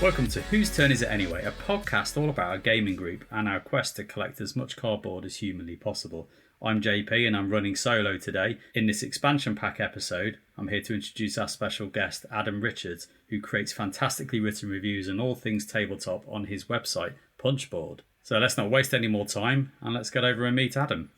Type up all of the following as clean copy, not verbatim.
Welcome to Whose Turn Is It Anyway, a podcast all about our gaming group and our quest to collect as much cardboard as humanly possible. I'm JP and I'm running solo today. In this expansion pack episode, I'm here to introduce our special guest, Adam Richards, who creates fantastically written reviews on all things tabletop on his website, Punchboard. So let's not waste any more time and let's get over and meet Adam.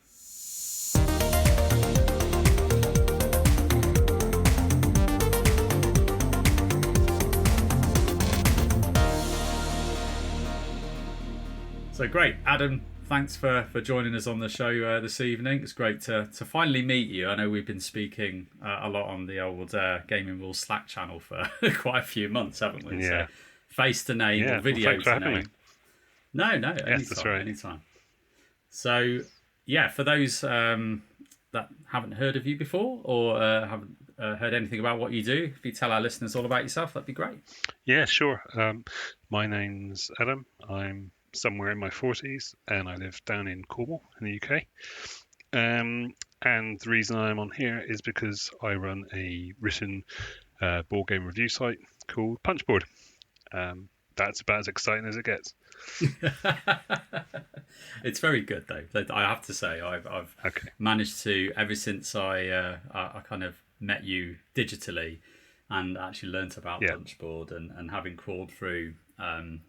So great, Adam, thanks for joining us on the show this evening. It's great to finally meet you. I know we've been speaking a lot on the old Gaming Rules Slack channel for quite a few months, haven't we? Yeah. So face to name or video to name. No, anytime, yes, that's right. Anytime. So yeah, for those that haven't heard of you before or haven't heard anything about what you do, if you tell our listeners all about yourself, that'd be great. Yeah, sure. My name's Adam. I'm somewhere in my 40s and I live down in Cornwall in the UK. And the reason I'm on here is because I run a written board game review site called Punchboard. That's about as exciting as it gets. It's very good though. I have to say, I've managed to, ever since I kind of met you digitally and actually learnt about Punchboard and having crawled through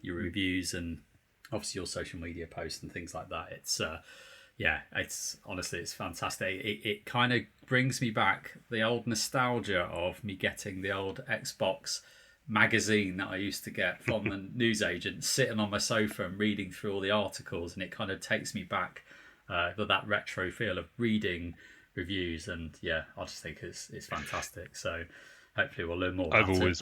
your reviews and obviously your social media posts and things like that. It's it's honestly, it's fantastic. It kind of brings me back the old nostalgia of me getting the old Xbox magazine that I used to get from the newsagent, sitting on my sofa and reading through all the articles, and it kind of takes me back to that retro feel of reading reviews. And yeah, I just think it's fantastic. So hopefully we'll learn more about it.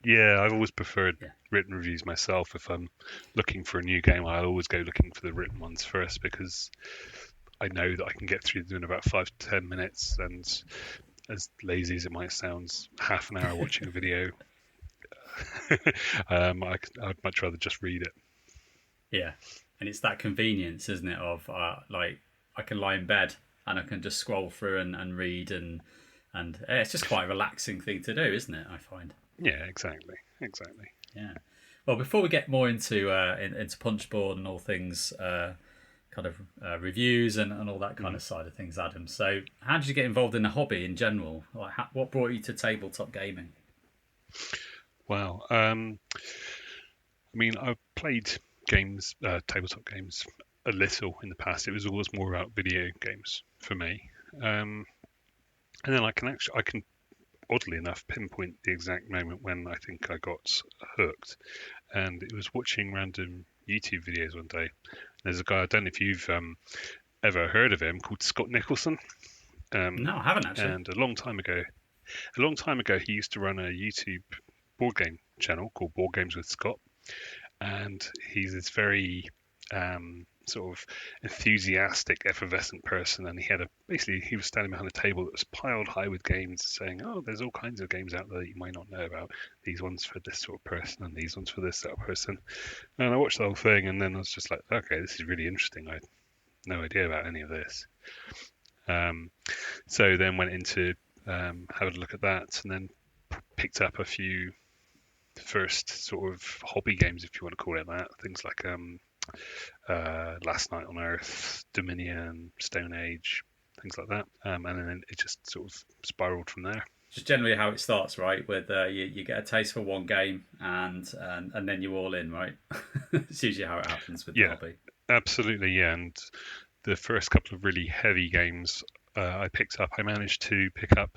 I've always preferred written reviews myself. If I'm looking for a new game, I always go looking for the written ones first because I know that I can get through them in about 5 to 10 minutes. And as lazy as it might sound, half an hour watching a video, I'd much rather just read it. Yeah, and it's that convenience, isn't it? Of I can lie in bed and I can just scroll through and read, and it's just quite a relaxing thing to do, isn't it? I find. Yeah, exactly. Yeah. Well, before we get more into Punchboard and all things kind of reviews and all that kind of side of things, Adam. So, how did you get involved in the hobby in general? Like, what brought you to tabletop gaming? Wow. I mean, I've played games, tabletop games, a little in the past. It was always more about video games for me. And then I can oddly enough pinpoint the exact moment when I think I got hooked, and it was watching random YouTube videos one day. There's a guy, I don't know if you've ever heard of him, called Scott Nicholson. No, I haven't actually. And a long time ago he used to run a YouTube board game channel called Board Games with Scott, and he's this very sort of enthusiastic, effervescent person, and he was standing behind a table that was piled high with games, saying, "Oh, there's all kinds of games out there that you might not know about. These ones for this sort of person, and these ones for this sort of person." And I watched the whole thing, and then I was just like, "Okay, this is really interesting. I had no idea about any of this." So then went into having a look at that, and then picked up a few first sort of hobby games, if you want to call it that, things like Last Night on Earth, Dominion, Stone Age, things like that, and then it just sort of spiraled from there. Just generally how it starts, right? With you get a taste for one game and then you're all in, right? It's usually how it happens with the hobby. Absolutely, yeah. And the first couple of really heavy games I picked up, I managed to pick up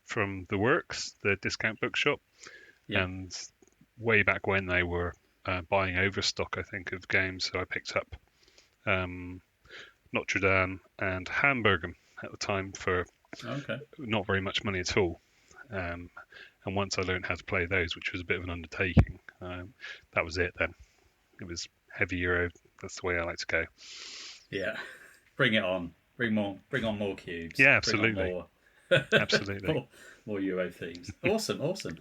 from The Works, the discount bookshop, and way back when they were buying overstock, I think, of games. So I picked up Notre Dame and Hamburgen at the time for not very much money at all. And once I learned how to play those, which was a bit of an undertaking, that was it then. It was heavy Euro. That's the way I like to go. Yeah. Bring it on. Bring on more cubes. Yeah, absolutely. Absolutely. more Euro themes. Awesome.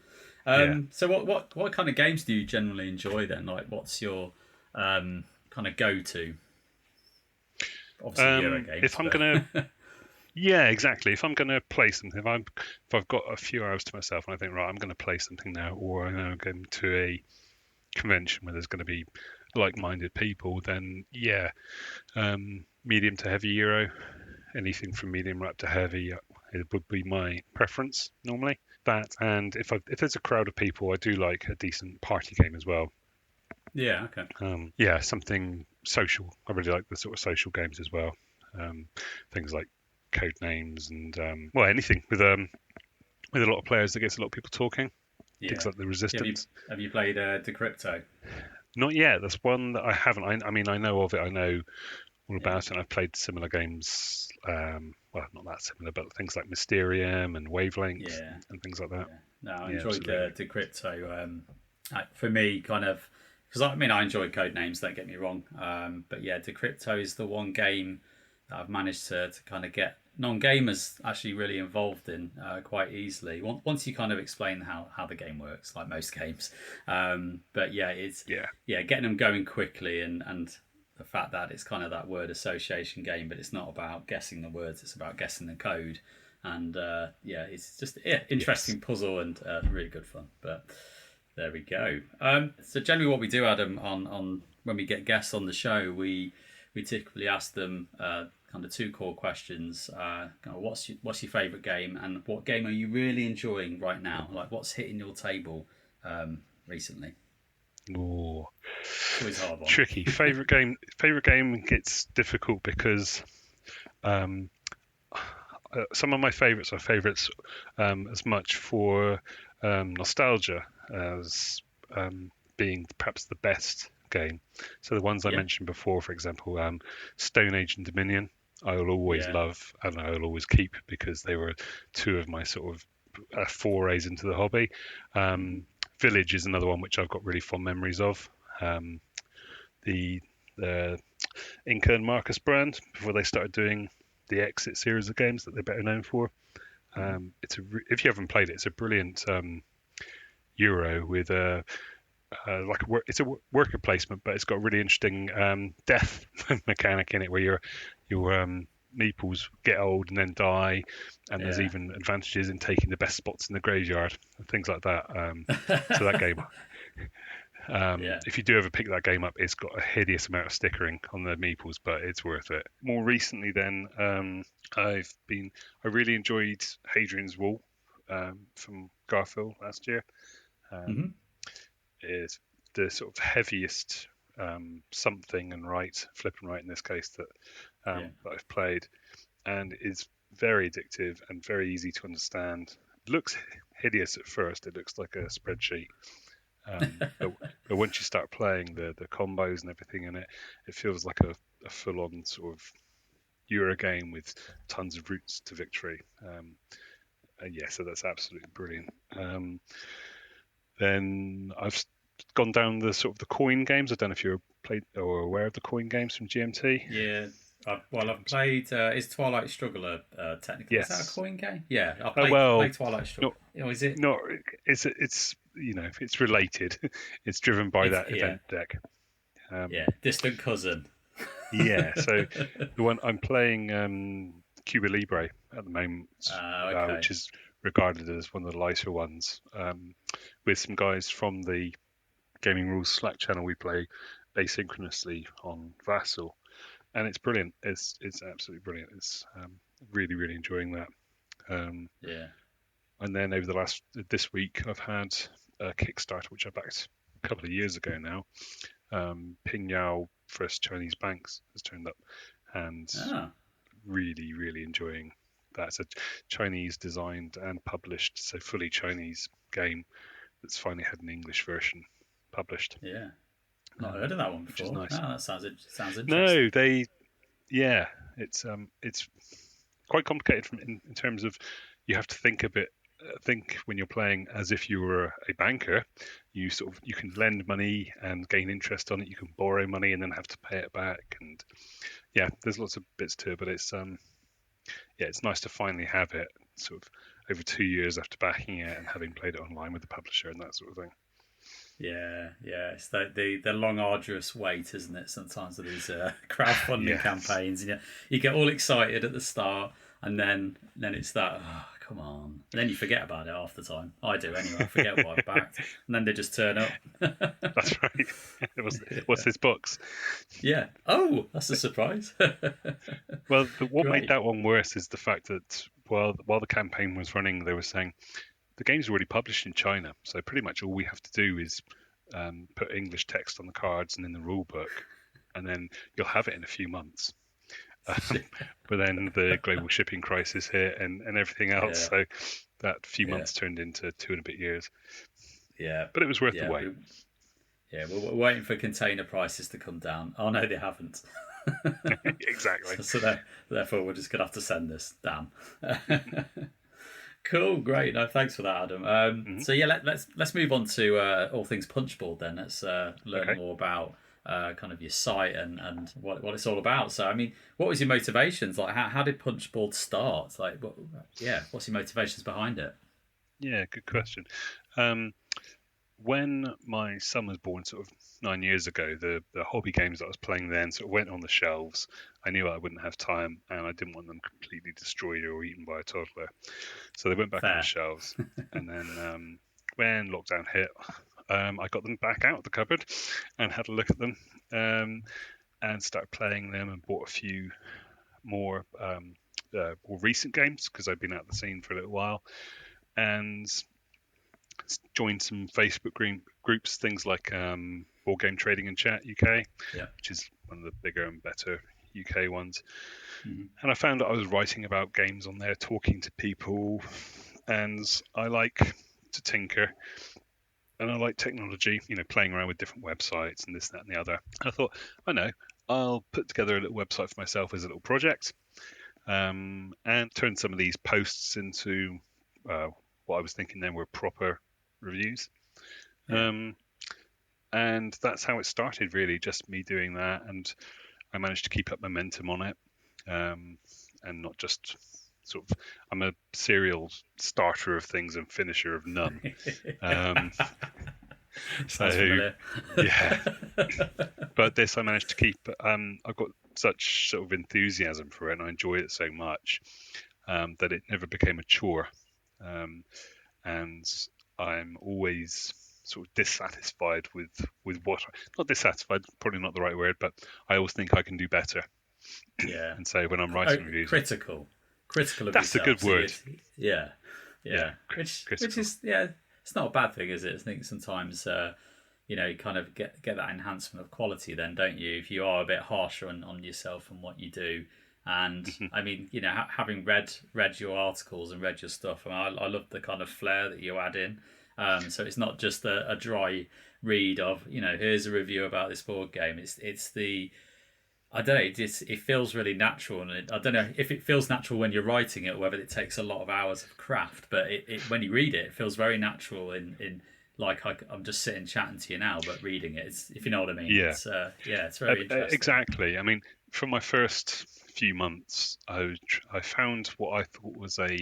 So what kind of games do you generally enjoy then? Like, what's your kind of go-to? Obviously, Euro games. If I'm gonna Yeah, exactly. If I'm going to play something, if I've got a few hours to myself and I think, right, I'm going to play something now, or I'm going to a convention where there's going to be like-minded people, then yeah, medium to heavy Euro, anything from medium up to heavy, it would be my preference normally. That, and if there's a crowd of people, I do like a decent party game as well. Yeah, okay. Yeah, something social. I really like the sort of social games as well. Things like code names and well, anything with a lot of players that gets a lot of people talking. Yeah. Things like the Resistance. Have you played Decrypto? Not yet. That's one that I haven't. I mean, I know of it. I know all about it. And I've played similar games. Well, not that similar, but things like Mysterium and Wavelength and things like that. Yeah. No, I enjoyed Decrypto. For me, kind of, because I mean, I enjoy code names. Don't get me wrong. But yeah, Decrypto is the one game that I've managed to kind of get non-gamers actually really involved in quite easily. Once you kind of explain how the game works, like most games. But yeah, it's getting them going quickly and the fact that it's kind of that word association game, but it's not about guessing the words; it's about guessing the code. And it's just interesting puzzle and really good fun. But there we go. So generally, what we do, Adam, on when we get guests on the show, we typically ask them kind of two core questions. What's your favourite game, and what game are you really enjoying right now? Like, what's hitting your table recently? Oh, it's always a hard one. Tricky. Favorite game gets difficult because some of my favorites are favorites as much for nostalgia as being perhaps the best game. So the ones I mentioned before, for example, Stone Age and Dominion, I will always love and I will always keep because they were two of my sort of forays into the hobby. Village is another one which I've got really fond memories of. The Inca and Marcus brand, before they started doing the Exit series of games that they're better known for. If you haven't played it, it's a brilliant Euro with it's a worker placement, but it's got a really interesting death mechanic in it, where your meeples get old and then die, and there's even advantages in taking the best spots in the graveyard and things like that. So that game, if you do ever pick that game up, it's got a hideous amount of stickering on the meeples, but it's worth it. More recently, then I really enjoyed Hadrian's Wall from Garfield last year. Is the sort of heaviest something and flip and right in this case that I've played, and is very addictive and very easy to understand. It looks hideous at first. It looks like a spreadsheet, but once you start playing the combos and everything in it, it feels like a full-on sort of Euro game with tons of routes to victory. So that's absolutely brilliant. Then I've gone down the sort of the coin games. I don't know if you're played or aware of the coin games from GMT. Yeah, I've played. Is Twilight Struggler technically? Yes. Is that a coin game? Yeah, I played Twilight Struggler. Is it? No, it's it's related. It's driven by that event deck. Distant cousin. So the one I'm playing, Cuba Libre at the moment, which is regarded as one of the lighter ones, with some guys from the Gaming Rules Slack channel. We play asynchronously on Vassal, and it's brilliant. It's absolutely brilliant. It's really, really enjoying that. And then over this week, I've had a Kickstarter which I backed a couple of years ago now. Ping Yao First Chinese Banks has turned up, and really, really enjoying that. It's a Chinese designed and published, so fully Chinese game that's finally had an English version published. Yeah, not heard of that one before. Which is nice. Oh, that sounds interesting. No, it's quite complicated in terms of you have to think a bit. Think when you're playing as if you were a banker. You can lend money and gain interest on it. You can borrow money and then have to pay it back. And there's lots of bits to it, but it's it's nice to finally have it sort of over 2 years after backing it and having played it online with the publisher and that sort of thing. Yeah, it's the long arduous wait, isn't it? Sometimes of these crowdfunding campaigns, and you get all excited at the start. and then it's that, oh, come on. And then you forget about it half the time. I do anyway. I forget what I've backed, and then they just turn up. That's right. What's this box? Yeah. Oh, that's a surprise. Well, what made Great. that one worse is the fact that while the campaign was running, they were saying the game's already published in China, so pretty much all we have to do is put English text on the cards and in the rule book, and then you'll have it in a few months. But then the global shipping crisis hit and everything else, so that few months turned into 2 and a bit years. Yeah. But it was worth the wait. We're waiting for container prices to come down. Oh, no, they haven't. Exactly. So therefore, we're just going to have to send this. Damn. Cool, great. No, thanks for that, Adam. So yeah, let's move on to all things Punchboard then. Let's learn more about kind of your site and what it's all about. So, I mean, what was your motivations? Like, how did Punchboard start? Like, what's your motivations behind it? Yeah, good question. When my son was born, sort of 9 years ago, the hobby games that I was playing then sort of went on the shelves. I knew I wouldn't have time, and I didn't want them completely destroyed or eaten by a toddler. So they went back on the shelves. And then when lockdown hit, I got them back out of the cupboard and had a look at them and started playing them and bought a few more recent games because I'd been out of the scene for a little while. And joined some Facebook groups, things like Board Game Trading and Chat UK, which is one of the bigger and better UK ones. And I found that I was writing about games on there, talking to people, and I like to tinker, and I like technology, playing around with different websites and this, that, and the other. And I thought, I'll put together a little website for myself as a little project, and turn some of these posts into what I was thinking then were proper reviews. And that's how it started, really, just me doing that, and I managed to keep up momentum on it, and not just sort of, I'm a serial starter of things and finisher of none. Sounds familiar. Yeah. But this I managed to keep. I've got such sort of enthusiasm for it, and I enjoy it so much that it never became a chore. And I'm always sort of dissatisfied with what, not dissatisfied, probably not the right word, but I always think I can do better. Yeah. And so when I'm writing reviews, critical of that's yourself. a good word. Yeah. Which is it's not a bad thing, is it? I think sometimes you kind of get that enhancement of quality then, don't you? If you are a bit harsher on yourself and what you do. And I mean, having read your articles and read your stuff, I love the kind of flair that you add in. So it's not just a dry read of, here's a review about this board game. It's the, I don't know, it feels really natural, and I don't know if it feels natural when you're writing it, or whether it takes a lot of hours of craft. But it when you read it feels very natural in like I'm just sitting chatting to you now, but reading it, if you know what I mean. Yeah, it's very interesting. Exactly. I mean, from my first few months, I found what I thought was a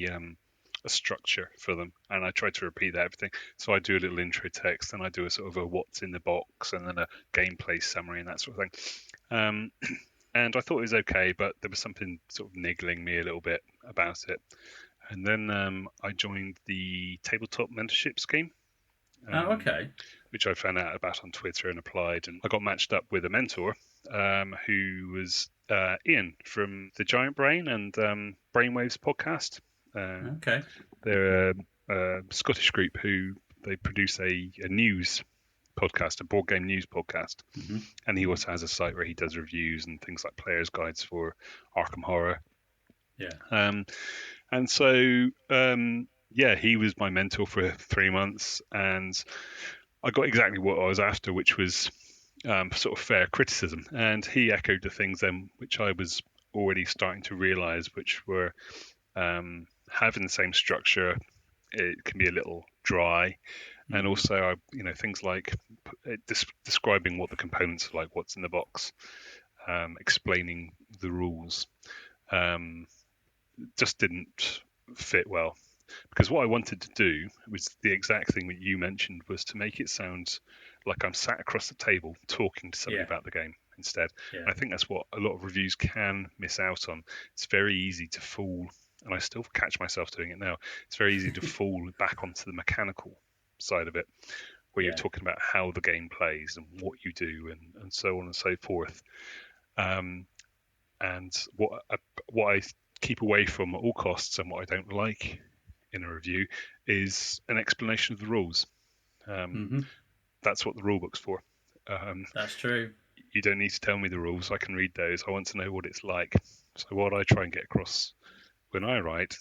structure for them, and I tried to repeat that everything. So I do a little intro text, and I do a sort of a what's in the box, and then a gameplay summary and that sort of thing. And I thought it was okay, but there was something sort of niggling me a little bit about it. And then I joined the tabletop mentorship scheme. Okay. Which I found out about on Twitter and applied, and I got matched up with a mentor who was Ian from the Giant Brain and Brainwaves podcast. Okay. They're a Scottish group who they produce a news podcast, a board game news podcast, and he also has a site where he does reviews and things like players' guides for Arkham Horror. Yeah. And so he was my mentor for 3 months, and I got exactly what I was after, which was sort of fair criticism. And he echoed the things then which I was already starting to realise, which were having the same structure, it can be a little dry. And also, things like describing what the components are like, what's in the box, explaining the rules, just didn't fit well. Because what I wanted to do was the exact thing that you mentioned, was to make it sound like I'm sat across the table talking to somebody about the game instead. Yeah. And I think that's what a lot of reviews can miss out on. It's very easy to fool and I still catch myself doing it now. It's very easy to fall back onto the mechanical side of it, where you're talking about how the game plays and what you do, and so on and so forth. And what I keep away from at all costs, and what I don't like in a review, is an explanation of the rules. That's what the rule book's for. That's true. You don't need to tell me the rules. I can read those. I want to know what it's like. So what I try and get across when I write,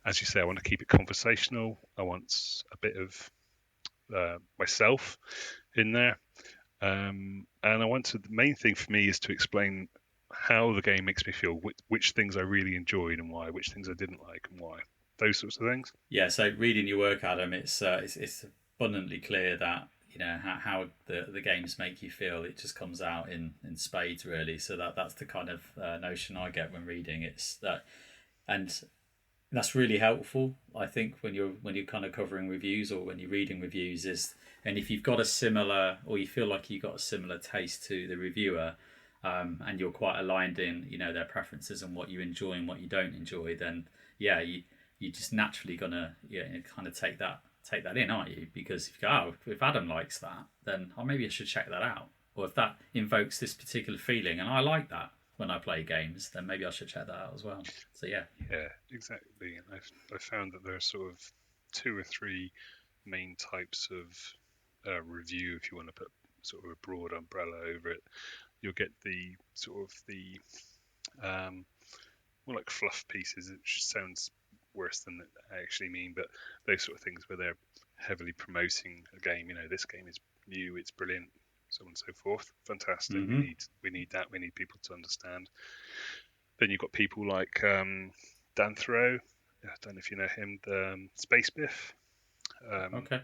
as you say, I want to keep it conversational. I want a bit of myself in there. And I want to, the main thing for me is to explain how the game makes me feel, which things I really enjoyed and why, which things I didn't like and why, those sorts of things. Yeah, so reading your work, Adam, it's abundantly clear that, you know, how the games make you feel. It just comes out in spades, really. So that's the kind of notion I get when reading. It's that, and that's really helpful, I think, when you're kind of covering reviews or when you're reading reviews. And if you've got a similar, or you feel like you've got a similar taste to the reviewer, and you're quite aligned in, you know, their preferences and what you enjoy and what you don't enjoy, then you're just naturally gonna kind of take that in, aren't you? Because if you go, if Adam likes that, then maybe I should check that out. Or if that invokes this particular feeling and I like that when I play games, then maybe I should check that out as well. So yeah, exactly. And I found that there are sort of 2 or 3 main types of review, if you want to put sort of a broad umbrella over it. You'll get the sort of the more like fluff pieces, which sounds worse than I actually mean, but those sort of things where they're heavily promoting a game. You know, this game is new, it's brilliant, so on and so forth. Fantastic. Mm-hmm. We need that. We need people to understand. Then you've got people like Dan Thoreau. I don't know if you know him, the Space Biff. Okay.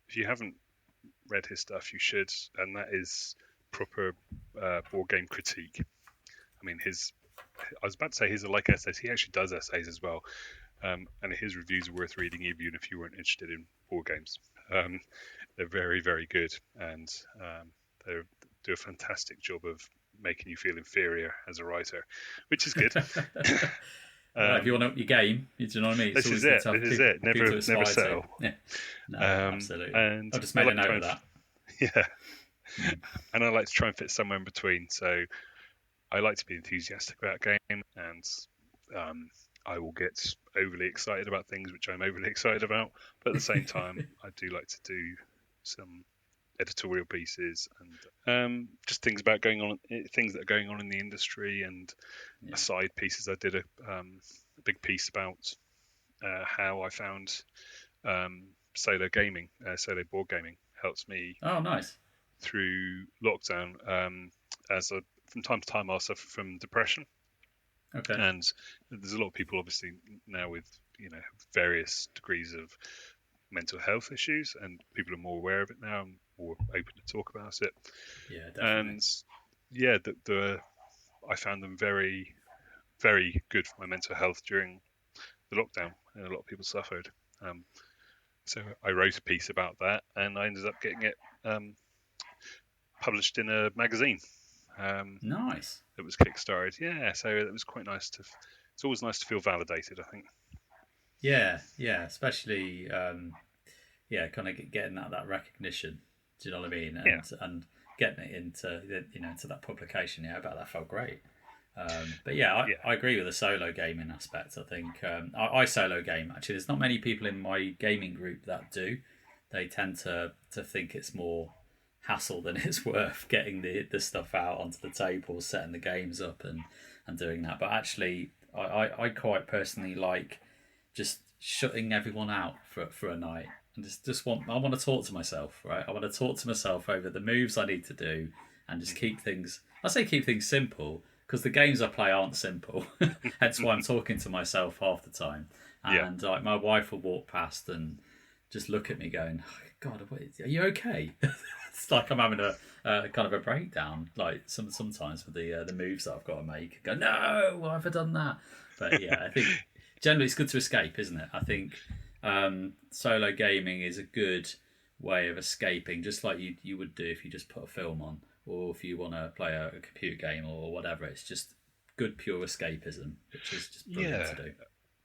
If you haven't read his stuff, you should, and that is proper board game critique. I mean, I was about to say his are like essays. He actually does essays as well. And his reviews are worth reading even if you weren't interested in board games. They're very, very good, and they do a fantastic job of making you feel inferior as a writer, which is good. If you want to up your game, do you know what I mean? This is it. Never settle. Yeah. No, absolutely. And I've just made a note of that. Yeah. And I like to try and fit somewhere in between. So I like to be enthusiastic about a game, and I will get overly excited about things which I'm overly excited about. But at the same time, I do like to do some editorial pieces and just things that are going on in the industry, and aside pieces. I did a big piece about how I found solo board gaming helps me. Oh, nice. Through lockdown, from time to time, I'll suffer from depression. Okay. And there's a lot of people, obviously, now with various degrees of mental health issues, and people are more aware of it now and more open to talk about it. Yeah, definitely. And I found them very, very good for my mental health during the lockdown, and a lot of people suffered. So I wrote a piece about that, and I ended up getting it published in a magazine. Nice. It was kickstarted. Yeah, so it was quite nice it's always nice to feel validated, I think. Yeah, especially kind of getting that recognition. Do you know what I mean? And getting it into that publication. Yeah, I bet that felt great. But I agree with the solo gaming aspect. I think I solo game. Actually, there's not many people in my gaming group that do. They tend to think it's more hassle than it's worth getting the stuff out onto the table, setting the games up and doing that. But actually, I quite personally like just shutting everyone out for a night and I want to talk to myself, right? I want to talk to myself over the moves I need to do and just keep things simple, because the games I play aren't simple. Hence why I'm talking to myself half the time. And like my wife will walk past and just look at me going, oh, God, are you okay? It's like I'm having a kind of a breakdown, like sometimes with the moves that I've got to make. I go, no, why have I done that? But yeah, I think generally it's good to escape, isn't it? I think solo gaming is a good way of escaping, just like you would do if you just put a film on, or if you want to play a computer game or whatever. It's just good pure escapism, which is just brilliant to do.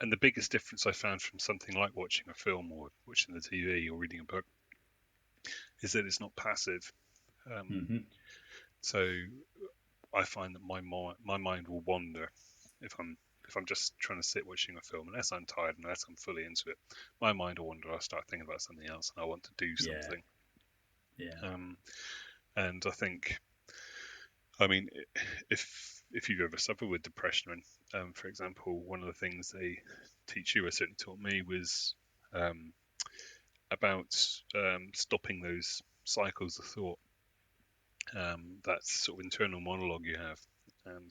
And the biggest difference I found from something like watching a film or watching the TV or reading a book is that it's not passive. So I find that my mind will wander if I'm just trying to sit watching a film, unless I'm tired, unless I'm fully into it. My mind will wander. I'll start thinking about something else, and I want to do something. Yeah. And I think, I mean, if you've ever suffered with depression, for example, one of the things they teach you, or certainly taught me, was about stopping those cycles of thought, that sort of internal monologue you have. And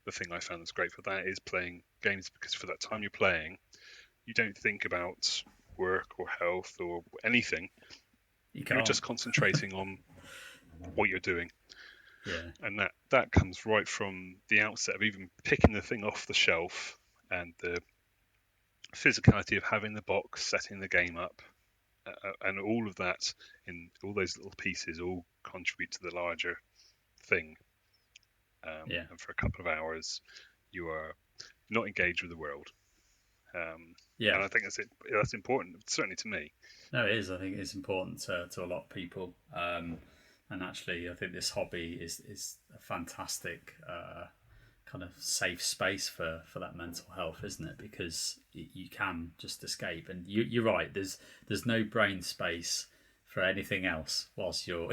the thing I found that's great for that is playing games, because for that time you're playing, you don't think about work or health or anything. You're just concentrating on what you're doing. Yeah. And that comes right from the outset of even picking the thing off the shelf, and the physicality of having the box, setting the game up, and all of that, in all those little pieces, all contribute to the larger thing. And for a couple of hours, you are not engaged with the world. And I think that's important, certainly to me. No, it is. I think it's important to a lot of people. And actually, I think this hobby is a fantastic kind of safe space for that mental health, isn't it? Because you can just escape, and you're right. There's no brain space for anything else whilst you're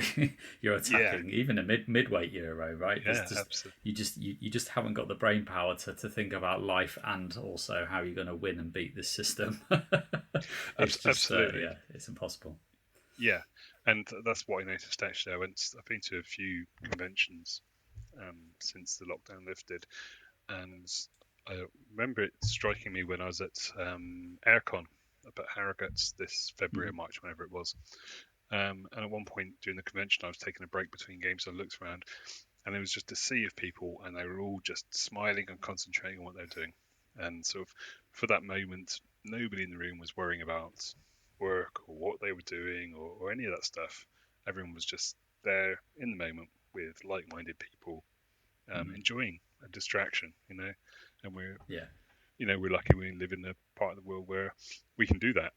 attacking, even a midweight Euro, right? Absolutely. You just haven't got the brain power to think about life and also how you're going to win and beat this system. Absolutely, it's impossible. Yeah, and that's what I noticed actually. I've been to a few conventions since the lockdown lifted, and I remember it striking me when I was at Aircon up at Harrogate's this February or March, whenever it was. And at one point during the convention, I was taking a break between games. I looked around, and there was just a sea of people, and they were all just smiling and concentrating on what they were doing. And sort of for that moment, nobody in the room was worrying about work or what they were doing or any of that stuff. Everyone was just there in the moment with like-minded people, enjoying a distraction, and we're lucky we live in a part of the world where we can do that.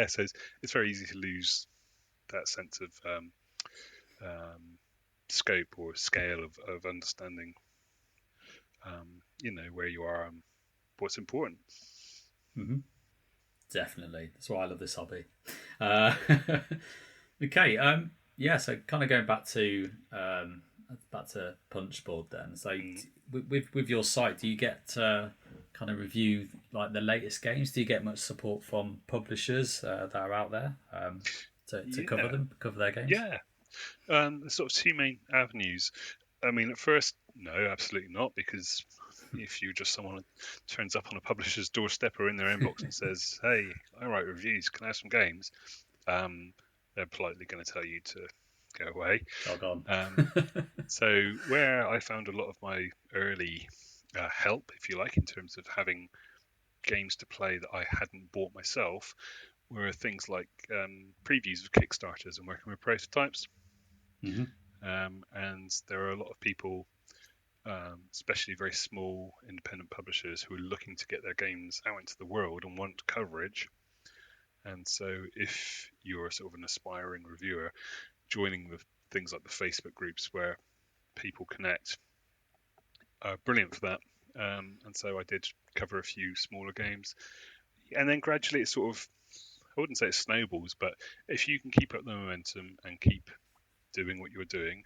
So it's very easy to lose that sense of scope or scale of understanding, where you are and what's important. Definitely. That's why I love this hobby. Okay. So kind of going back to Punchboard then. So with your site, do you get kind of review like the latest games? Do you get much support from publishers that are out there to cover their games? Yeah. There's sort of two main avenues. I mean, at first, no, absolutely not, because if you're just someone who turns up on a publisher's doorstep or in their inbox and says, "Hey, I write reviews, can I have some games?" They're politely going to tell you to go away. So where I found a lot of my early help, if you like, in terms of having games to play that I hadn't bought myself, were things like previews of Kickstarters and working with prototypes. And there are a lot of people, especially very small independent publishers, who are looking to get their games out into the world and want coverage. And so if you're sort of an aspiring reviewer, joining the things like the Facebook groups where people connect are brilliant for that. And so I did cover a few smaller games. And then gradually it sort of, I wouldn't say it snowballs, but if you can keep up the momentum and keep doing what you're doing,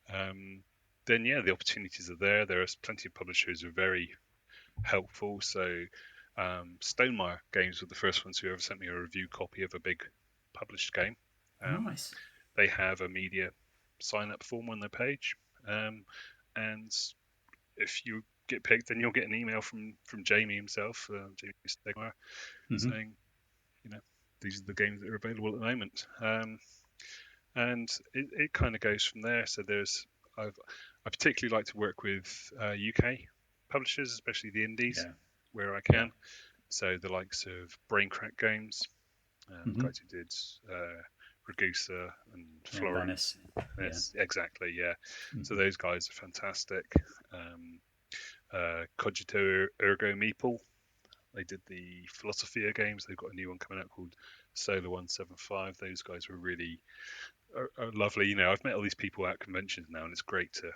then the opportunities are there. There are plenty of publishers who are very helpful. So Stonemaier Games were the first ones who ever sent me a review copy of a big published game. Nice. They have a media sign-up form on their page, and if you get picked, then you'll get an email from Jamie himself, Jamie Stegmaier, saying, these are the games that are available at the moment. And it kind of goes from there. So I particularly like to work with UK publishers, especially the indies, where I can. So the likes of Braincrack Games, guys who did Ragusa and Florence. Venice. Exactly, yeah. So those guys are fantastic. Cogito Ergo Meeple. They did the Philosophia games. They've got a new one coming out called Solar 175. Those guys were really are lovely. You know, I've met all these people at conventions now, and it's great to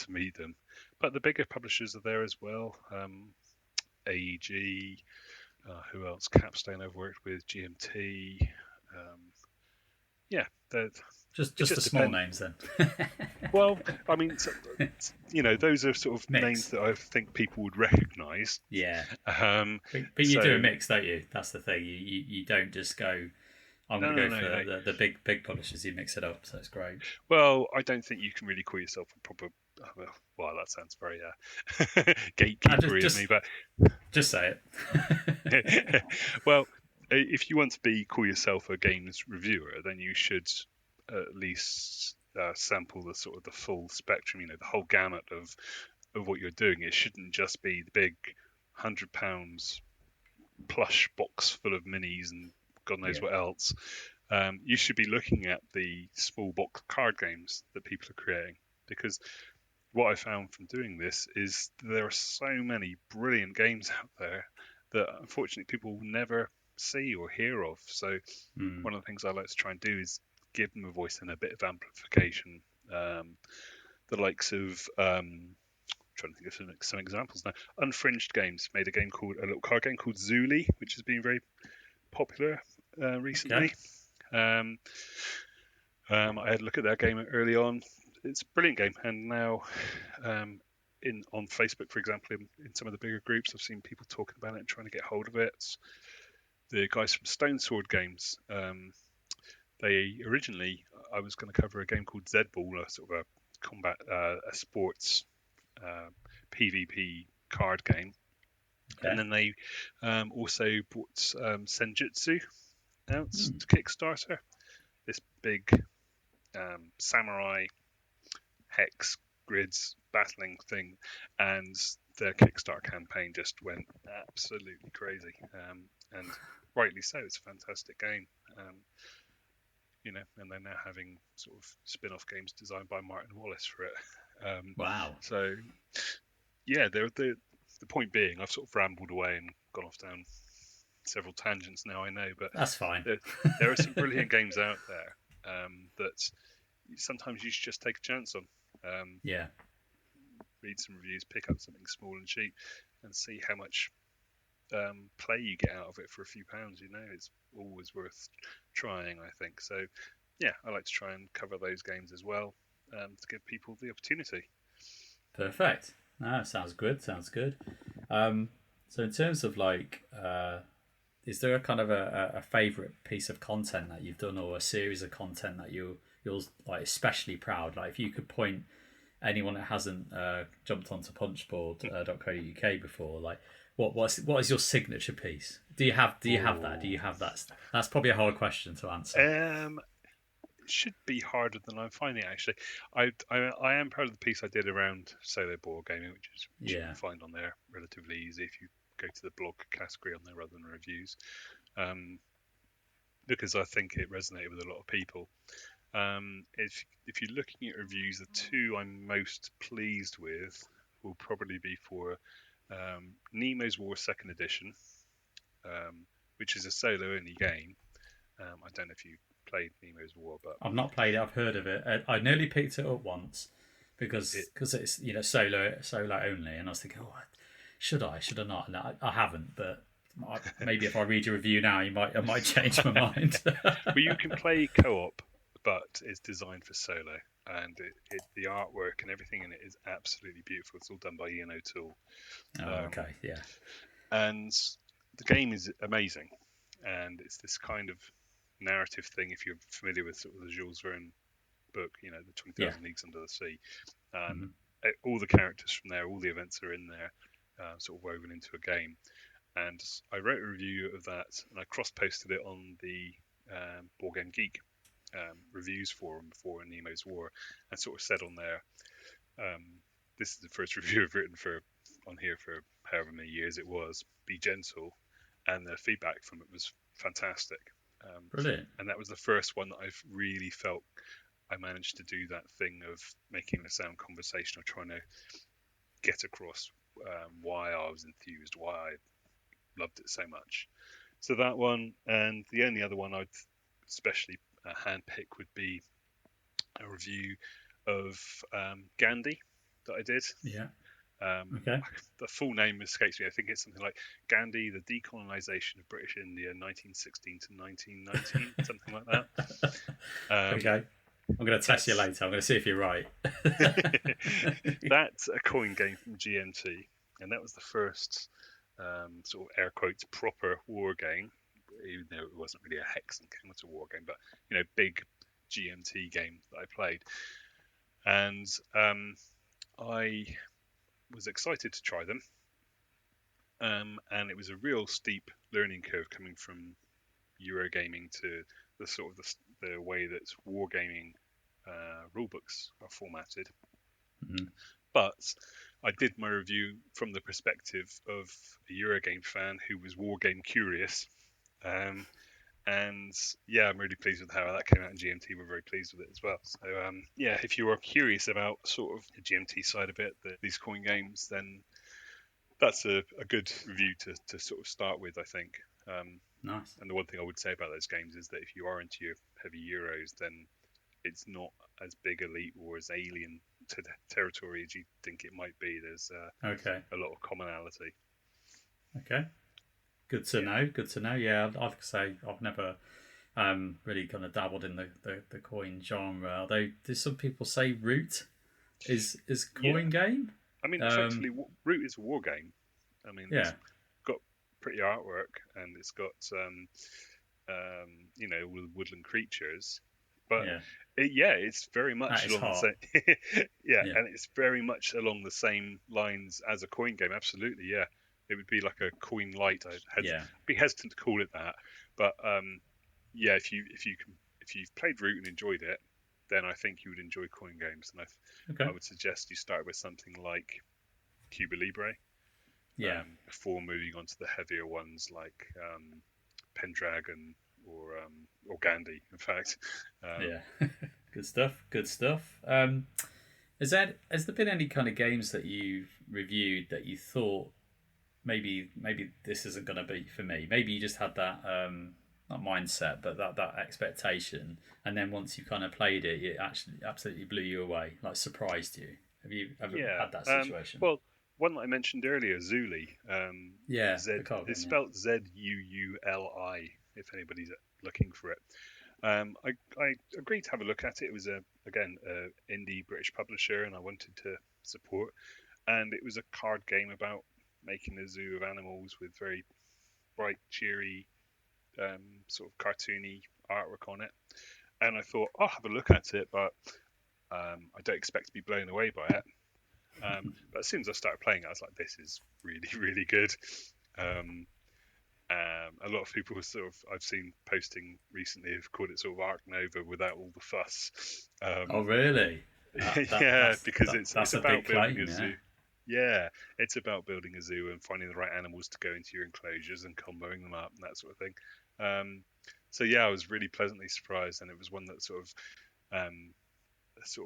meet them. But the bigger publishers are there as well. AEG, who else? Capstone I've worked with, GMT. Yeah, just the small names then. Well, I mean, you know, those are sort of names that I think people would recognise. Yeah. But you do a mix, don't you? That's the thing. You don't just go, I'm going to go for the big publishers. You mix it up, so it's great. Well, I don't think you can really call yourself a proper. Well, that sounds very gatekeepery of me, but just say it. Well, if you want to call yourself a games reviewer, then you should at least sample the full spectrum. You know, the whole gamut of what you're doing. It shouldn't just be the big £100 plush box full of minis and God knows what else. You should be looking at the small box card games that people are creating, because what I found from doing this is there are so many brilliant games out there that unfortunately people will never see or hear of. So one of the things I like to try and do is give them a voice and a bit of amplification. The likes of I'm trying to think of some examples now. Unfringed Games made a little card game called Zuli, which has been very popular recently. Okay. I had a look at that game early on. It's a brilliant game, and now on Facebook, for example, in some of the bigger groups, I've seen people talking about it and trying to get hold of it. The guys from Stone Sword Games, they originally, I was going to cover a game called Z-Ball, a sort of a combat, a sports PvP card game. Okay. And then they also bought Senjutsu out to Kickstarter. This big samurai hex grids battling thing, and their Kickstarter campaign just went absolutely crazy, and rightly so. It's a fantastic game. You know, and they're now having sort of spin-off games designed by Martin Wallace for it. Wow. So, yeah, the point being, I've sort of rambled away and gone off down several tangents now, I know, but that's fine. There are some brilliant games out there that sometimes you should just take a chance on. Read some reviews, pick up something small and cheap, and see how much play you get out of it for a few pounds. You know, it's always worth trying, I think. So, yeah, I like to try and cover those games as well to give people the opportunity. Perfect. Sounds good. So in terms of is there a kind of a favourite piece of content that you've done, or a series of content that you're like especially proud? Like if you could point anyone that hasn't jumped onto punchboard.co.uk before, like what is your signature piece? Do you have that? That's probably a hard question to answer. It should be harder than I'm finding, actually. I am proud of the piece I did around solo board gaming, which you can find on there relatively easy if you go to the blog category on there rather than reviews, because I think it resonated with a lot of people. If you're looking at reviews, the two I'm most pleased with will probably be for Nemo's War 2nd Edition, which is a solo-only game. I don't know if you played Nemo's War, but I've not played it. I've heard of it. I nearly picked it up once because it's solo only, and I was thinking, should I not? And I haven't, but maybe if I read your review now, I might change my mind. Well, you can play co-op, but it's designed for solo, and the artwork and everything in it is absolutely beautiful. It's all done by Ian O'Toole. Okay, yeah. And the game is amazing, and it's this kind of narrative thing. If you're familiar with sort of the Jules Verne book, you know, the 20,000 Leagues Under the Sea, all the characters from there, all the events are in there, sort of woven into a game. And I wrote a review of that, and I cross-posted it on the Board Game Geek reviews forum before Nemo's War, and sort of said on there, this is the first review I've written on here for however many years it was. Be gentle, and the feedback from it was fantastic. Brilliant. And that was the first one that I've really felt I managed to do that thing of making it sound conversational, trying to get across why I was enthused, why I loved it so much. So that one, and the only other one I'd especially handpick would be a review of Gandhi that I did. Yeah. Okay. The full name escapes me. I think it's something like Gandhi, the Decolonization of British India, 1916 to 1919, something like that. Okay. I'm going to test you later. I'm going to see if you're right. That's a coin game from GMT, and that was the first sort of air quotes proper war game, even though it wasn't really a hex encounter war game, but big GMT game that I played. And I was excited to try them, and it was a real steep learning curve coming from Eurogaming to the sort of the way that wargaming rulebooks are formatted. Mm-hmm. But I did my review from the perspective of a Eurogame fan who was wargame curious. And yeah, I'm really pleased with how that came out in GMT. We're very pleased with it as well. So yeah, if you are curious about sort of the GMT side of it, these coin games, then that's a good review to sort of start with, I think. Nice. And the one thing I would say about those games is that if you are into your heavy Euros, then it's not as big a leap or as alien to the territory as you think it might be. There's a lot of commonality. Okay. Good to know. Good to know. Yeah, I'd say I've never really kind of dabbled in the coin genre. Although there's some people say Root is coin game. I mean, effectively, Root is a war game. I mean, it's got pretty artwork and it's got woodland creatures, but it's very much along the same. And it's very much along the same lines as a coin game. Absolutely, yeah. It would be like a coin light. I'd be hesitant to call it that, but if you've played Root and enjoyed it, then I think you would enjoy coin games. And I would suggest you start with something like Cuba Libre, before moving on to the heavier ones like Pendragon or Gandhi. In fact, good stuff. Good stuff. Has there been any kind of games that you've reviewed that you thought maybe this isn't going to be for me? Maybe you just had that not mindset, but that expectation, and then once you kind of played it, it actually absolutely blew you away, like surprised you. Have you ever had that situation? Well, one that I mentioned earlier, Zuli. It's spelled Zuuli. If anybody's looking for it. I agreed to have a look at it. It was a indie British publisher, and I wanted to support. And it was a card game about making a zoo of animals with very bright, cheery, sort of cartoony artwork on it. And I thought, I'll have a look at it, but I don't expect to be blown away by it. But as soon as I started playing it, I was like, this is really, really good. A lot of people I've seen posting recently have called it sort of Arc Nova without all the fuss. Oh, really? Because it's about building a zoo. Yeah, it's about building a zoo and finding the right animals to go into your enclosures and comboing them up and that sort of thing. So yeah, I was really pleasantly surprised, and it was one that sort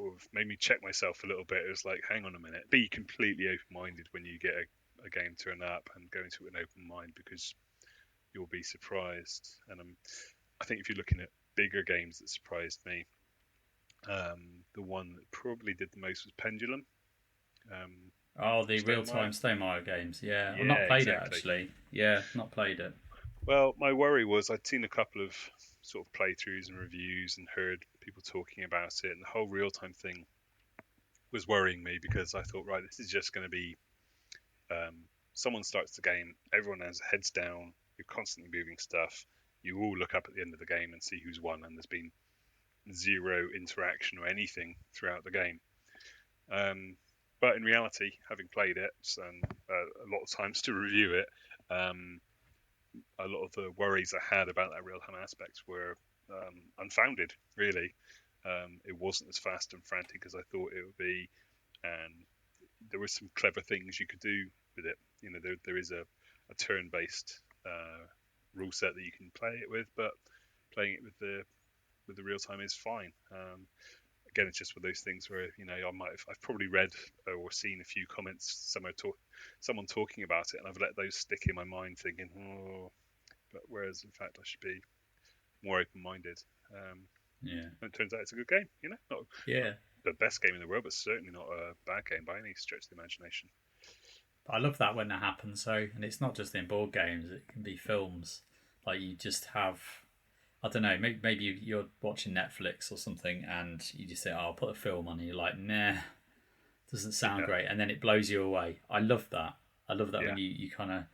of made me check myself a little bit. It was like, hang on a minute, be completely open-minded when you get a game turn up, and go into it with an open mind, because you'll be surprised. And I think if you're looking at bigger games that surprised me, the one that probably did the most was Pendulum. The real-time Stonemaier games. Yeah, I've not played it actually. Yeah, not played it. Well, my worry was I'd seen a couple of sort of playthroughs and reviews and heard people talking about it, and the whole real-time thing was worrying me, because I thought, right, this is just going to be someone starts the game, everyone has heads down, you're constantly moving stuff, you all look up at the end of the game and see who's won, and there's been zero interaction or anything throughout the game. But in reality, having played it and a lot of times to review it, a lot of the worries I had about that real-time aspect were unfounded, really. It wasn't as fast and frantic as I thought it would be, and there were some clever things you could do with it. There is a turn-based rule set that you can play it with, but playing it with the real-time is fine. again, it's just one of those things where I've probably read or seen a few comments someone talking about it, and I've let those stick in my mind, thinking, oh, but whereas in fact I should be more open-minded. And it turns out it's a good game. Not the best game in the world, but certainly not a bad game by any stretch of the imagination. I love that when that happens. And it's not just in board games; it can be films. Like you just have, I don't know, maybe you're watching Netflix or something, and you just say, "Oh, I'll put a film on," and you're like, "Nah, doesn't sound great," and then it blows you away. I love that. When you kind of,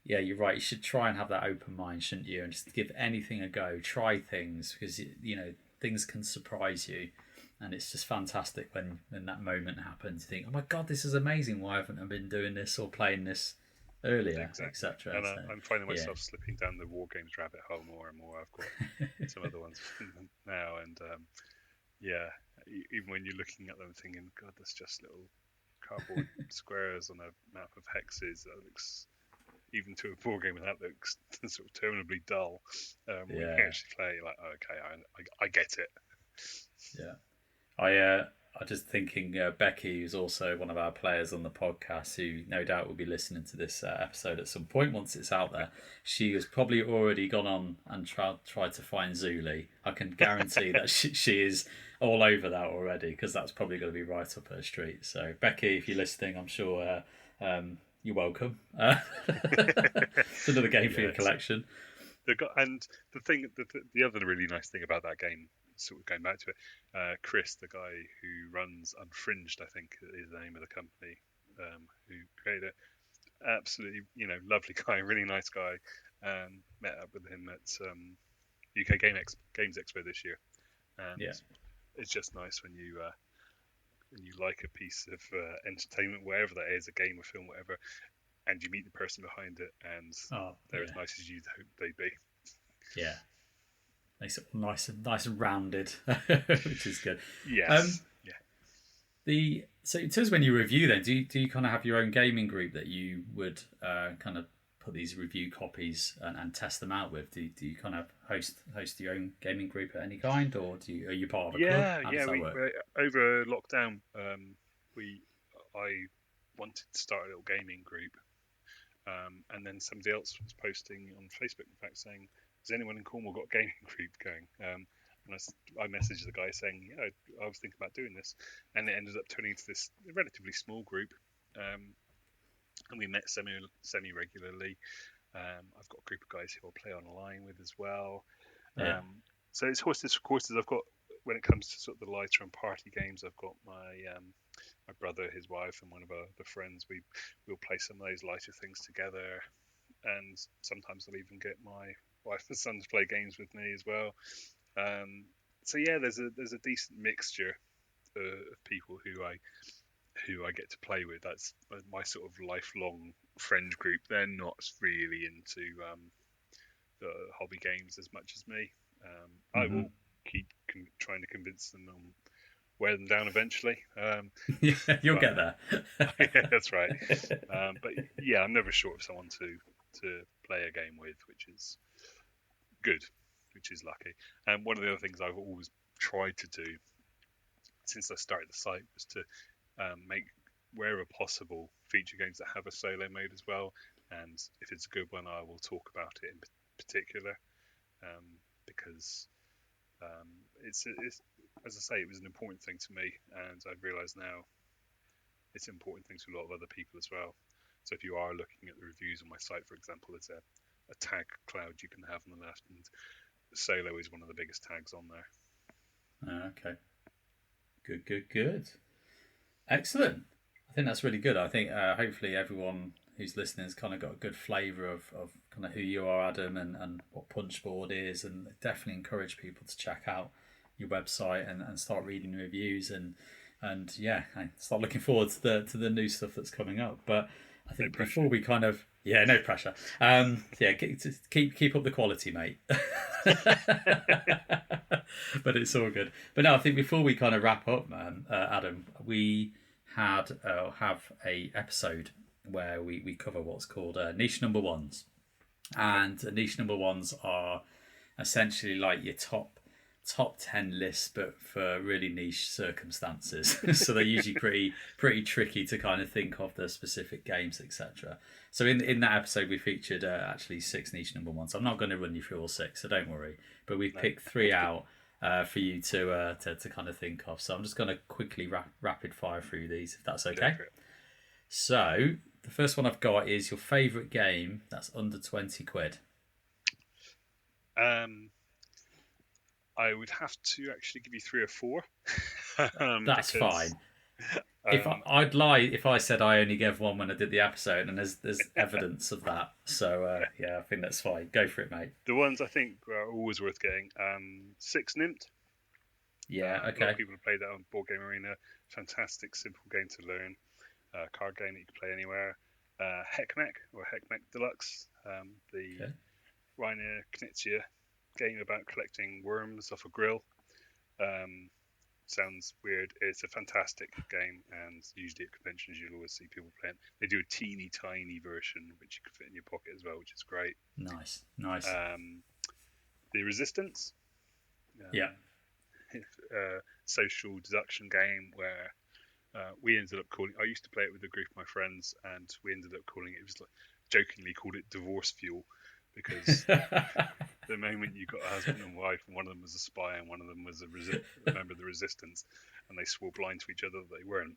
you're right. You should try and have that open mind, shouldn't you? And just give anything a go. Try things because things can surprise you. And it's just fantastic when that moment happens. You think, "Oh my God, this is amazing! Why haven't I been doing this or playing this earlier?" Exactly. Etc. And I'm finding myself slipping down the war games rabbit hole more and more. I've got some other ones now, and even when you're looking at them, thinking, "God, that's just little cardboard squares on a map of hexes." That looks, even to a board game, that looks sort of terminably dull. When you actually play, you're like, oh, "Okay, I get it." Yeah. I'm just thinking Becky, who's also one of our players on the podcast, who no doubt will be listening to this episode at some point once it's out there. She has probably already gone on and tried to find Zuli. I can guarantee that she is all over that already, because that's probably going to be right up her street. So Becky, if you're listening, I'm sure you're welcome. It's another game for your collection. The other really nice thing about that game, sort of going back to it, Chris, the guy who runs Unfringed, I think is the name of the company, who created it, absolutely, lovely guy, really nice guy. Met up with him at UK Games Expo this year, and it's just nice when you like a piece of entertainment, wherever that is, a game, a film, whatever, and you meet the person behind it, and they're as nice as you'd hope they'd be. Yeah. Makes it nice and rounded, which is good. Yes. So in terms of when you review, then do you kind of have your own gaming group that you would kind of put these review copies and test them out with? Do you kind of host your own gaming group at any kind, or are you part of a club? How does that work? Over lockdown, I wanted to start a little gaming group, and then somebody else was posting on Facebook, in fact, saying, "Has anyone in Cornwall got a gaming group going?" And I messaged the guy saying, I was thinking about doing this, and it ended up turning into this relatively small group, and we met semi regularly. I've got a group of guys who I'll play online with as well. So it's horses for courses. I've got, when it comes to sort of the lighter and party games, I've got my brother, his wife, and one of our other friends. We'll play some of those lighter things together, and sometimes I'll even get my wife and son to play games with me as well. So there's a decent mixture of people who I get to play with. That's my sort of lifelong friend group. They're not really into the hobby games as much as me. I will keep trying to convince them and wear them down eventually. You'll get there. Yeah, that's right. But yeah, I'm never short of someone to play a game with, which is good, which is lucky. And one of the other things I've always tried to do since I started the site was to make, wherever possible, feature games that have a solo mode as well. And if it's a good one, I will talk about it in particular, because it's as I say, it was an important thing to me, and I've realised now it's an important thing to a lot of other people as well. So if you are looking at the reviews on my site, for example, there's a tag cloud you can have on the left, and solo is one of the biggest tags on there. Okay. Good. Excellent. I think that's really good. I think hopefully everyone who's listening has kind of got a good flavour of kind of who you are, Adam, and what Punchboard is, and definitely encourage people to check out your website and start reading reviews and I start looking forward to the new stuff that's coming up. But I think before we kind of no pressure. Keep up the quality, mate. But it's all good. But no, I think before we kind of wrap up, man, Adam, we have a episode where we cover what's called niche number ones, and niche number ones are essentially like your top top 10 lists, but for really niche circumstances. So they're usually pretty tricky to kind of think of the specific games, etc. So in that episode, we featured actually 6 niche number ones. I'm not going to run you through all 6, so don't worry. But we've picked 3 out for you to kind of think of. So I'm just going to quickly rapid fire through these, if that's okay. So the first one I've got is your favourite game that's under 20 quid. I would have to actually give you 3 or 4. That's fine. I'd lie if I said I only gave one when I did the episode, and there's evidence of that. So I think that's fine. Go for it, mate. The ones I think are always worth getting. 6 Nimt. Yeah, okay. A lot of people have played that on Board Game Arena. Fantastic, simple game to learn. Card game that you can play anywhere. Heckmeck or Heckmeck Deluxe. The Rainer Knizia game about collecting worms off a grill. Sounds weird. It's a fantastic game, and usually at conventions you'll always see people playing. They do a teeny tiny version which you can fit in your pocket as well, which is great. Nice. The Resistance. Social deduction game where we ended up calling. I used to play it with a group of my friends, and we ended up calling it. It was like jokingly called it divorce fuel, because the moment you got a husband and wife, and one of them was a spy and one of them was a member of the resistance, and they swore blind to each other that they weren't.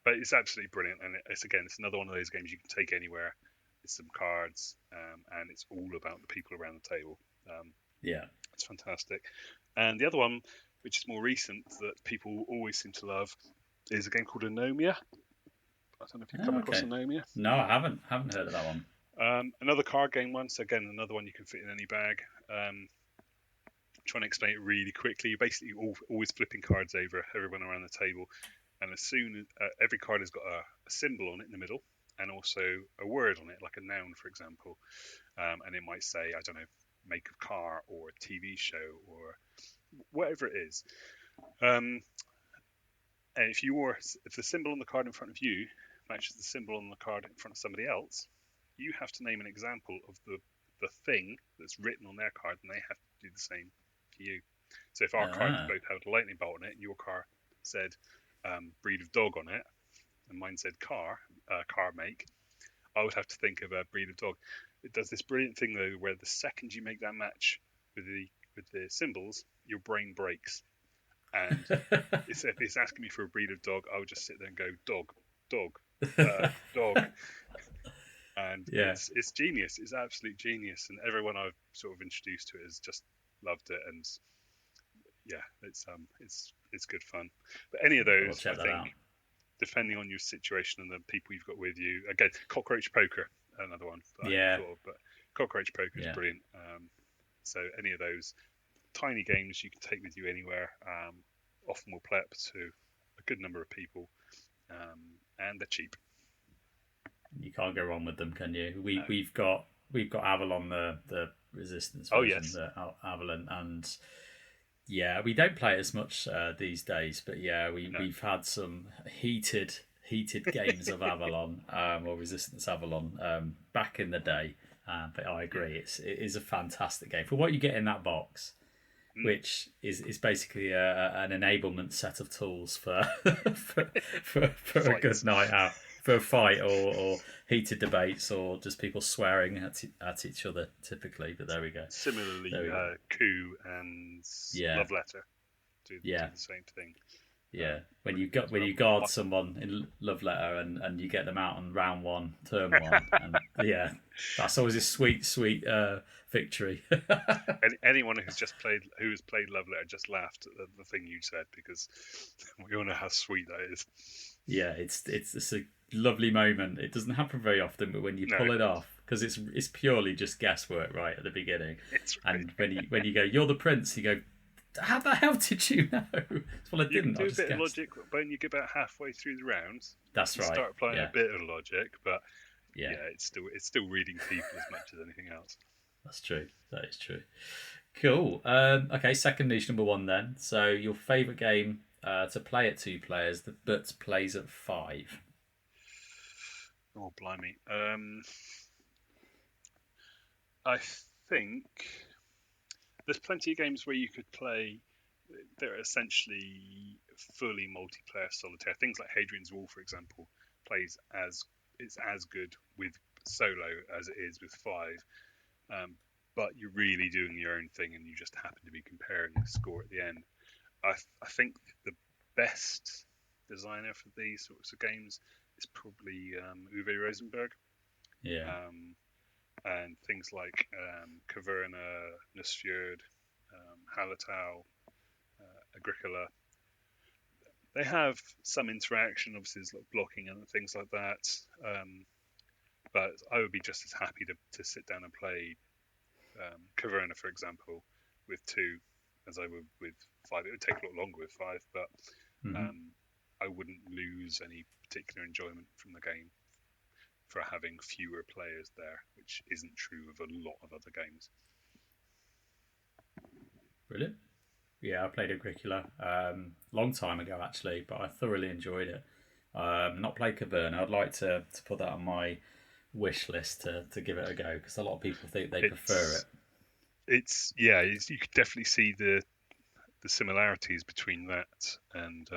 But it's absolutely brilliant, and it's another one of those games you can take anywhere. It's some cards, and it's all about the people around the table. It's fantastic. And the other one, which is more recent, that people always seem to love, is a game called Anomia. I don't know if you've come across Anomia. No, I haven't heard of that one. Another card game one, so again, another one you can fit in any bag. Trying to explain it really quickly. You're basically always flipping cards over, everyone around the table, and as soon as every card has got a symbol on it in the middle, and also a word on it, like a noun, for example, and it might say, I don't know, make a car or a TV show or whatever it is. And if the symbol on the card in front of you matches the symbol on the card in front of somebody else, you have to name an example of the thing that's written on their card, and they have to do the same for you. So if our cards both had a lightning bolt on it, and your car said breed of dog on it, and mine said car make, I would have to think of a breed of dog. It does this brilliant thing though, where the second you make that match with the symbols, your brain breaks, and if it's asking me for a breed of dog, I would just sit there and go dog. And it's genius. It's absolute genius, and everyone I've sort of introduced to it has just loved it. And it's good fun. But any of those, I think, depending on your situation and the people you've got with you. Again, Cockroach Poker, another one. But Cockroach Poker is brilliant. So any of those tiny games you can take with you anywhere. Often will play up to a good number of people, and they're cheap. You can't go wrong with them, can you? We've got Avalon, the Resistance version, the Avalon, and we don't play it as much these days, but we've had some heated games of Avalon or Resistance Avalon back in the day. But I agree, it is a fantastic game for what you get in that box, which is basically an enablement set of tools for a good night out, for a fight or heated debates or just people swearing at each other typically. But there we go. Similarly, Coup and Love Letter do the same thing. Yeah, when you guard someone in Love Letter and you get them out on round 1, turn 1, and that's always a sweet victory. Anyone who's played Love Letter just laughed at the thing you said, because we all know how sweet that is. Yeah, it's a lovely moment. It doesn't happen very often, but when you pull it off, because it's purely just guesswork right at the beginning. And when you go, you're the prince, you go, how the hell did you know? Well, I didn't. You can do a bit of logic, but when you get about halfway through the rounds, that's right. Start applying a bit of logic, but it's still reading people as much as anything else. That's true. That is true. Cool. Okay, second niche number 1 then. So your favourite game to play at 2 players, but plays at 5. Oh, blimey. I think there's plenty of games where you could play. They're essentially fully multiplayer solitaire. Things like Hadrian's Wall, for example, it's as good with solo as it is with five. But you're really doing your own thing, and you just happen to be comparing the score at the end. I think the best designer for these sorts of games is probably Uwe Rosenberg. Yeah. And things like Caverna, Nussfjord, Hallertau, Agricola. They have some interaction, obviously, there's like blocking and things like that. But I would be just as happy to sit down and play Caverna, for example, with two as I would with five. It would take a lot longer with five, but I wouldn't lose any particular enjoyment from the game for having fewer players there, which isn't true of a lot of other games. Brilliant. Yeah, I played Agricola long time ago actually, but I thoroughly enjoyed it. Not played Caverna. I'd like to put that on my wish list to give it a go, because a lot of people think they prefer it. You could definitely see the similarities between that and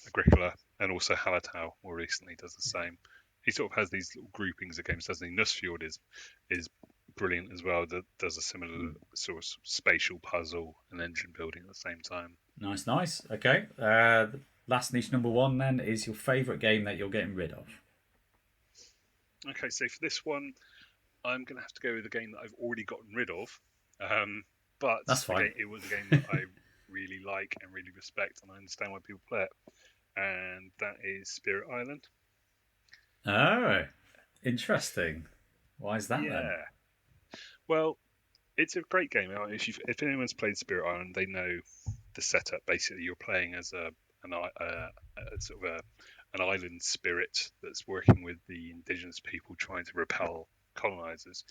Agricola, and also Hallertau more recently does the same. He sort of has these little groupings of games, doesn't he? Nussfjord is brilliant as well. That does a similar sort of spatial puzzle and engine building at the same time. Nice. Okay. Last niche number one then is your favourite game that you're getting rid of. Okay, so for this one, I'm going to have to go with a game that I've already gotten rid of. But that's fine. It was a game that I really like and really respect, and I understand why people play it. And that is Spirit Island. Oh, interesting. Why is that then? Well, it's a great game. If anyone's played Spirit Island, they know the setup. Basically, you're playing as an island spirit that's working with the indigenous people trying to repel colonizers.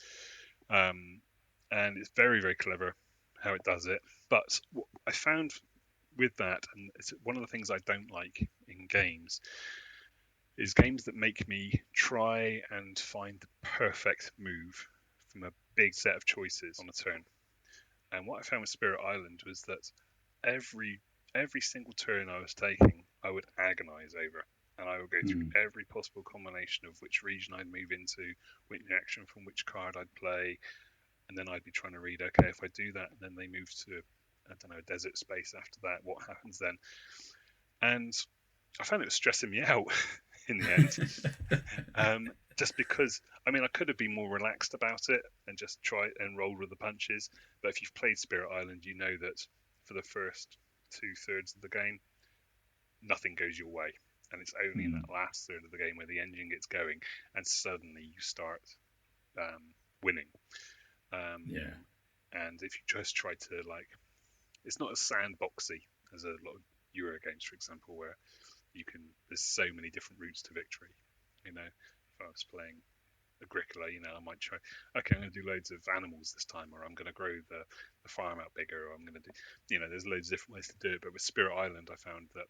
And it's very, very clever how it does it. But what I found with that, and it's one of the things I don't like in games, is games that make me try and find the perfect move from a big set of choices on a turn. And what I found with Spirit Island was that every single turn I was taking, I would agonize over. And I would go through every possible combination of which region I'd move into, which action from which card I'd play. And then I'd be trying to read, okay, if I do that, and then they move to, I don't know, a desert space after that, what happens then? And I found it was stressing me out in the end. Just because, I could have been more relaxed about it and just try and roll with the punches. But if you've played Spirit Island, you know that for the first 2/3 of the game, nothing goes your way. And it's only in that last third of the game where the engine gets going and suddenly you start winning. And if you just try to, it's not as sandboxy as a lot of Euro games, for example, where there's so many different routes to victory. If I was playing Agricola, I might try, okay, I'm going to do loads of animals this time, or I'm going to grow the farm out bigger, or I'm going to do, there's loads of different ways to do it. But with Spirit Island, I found that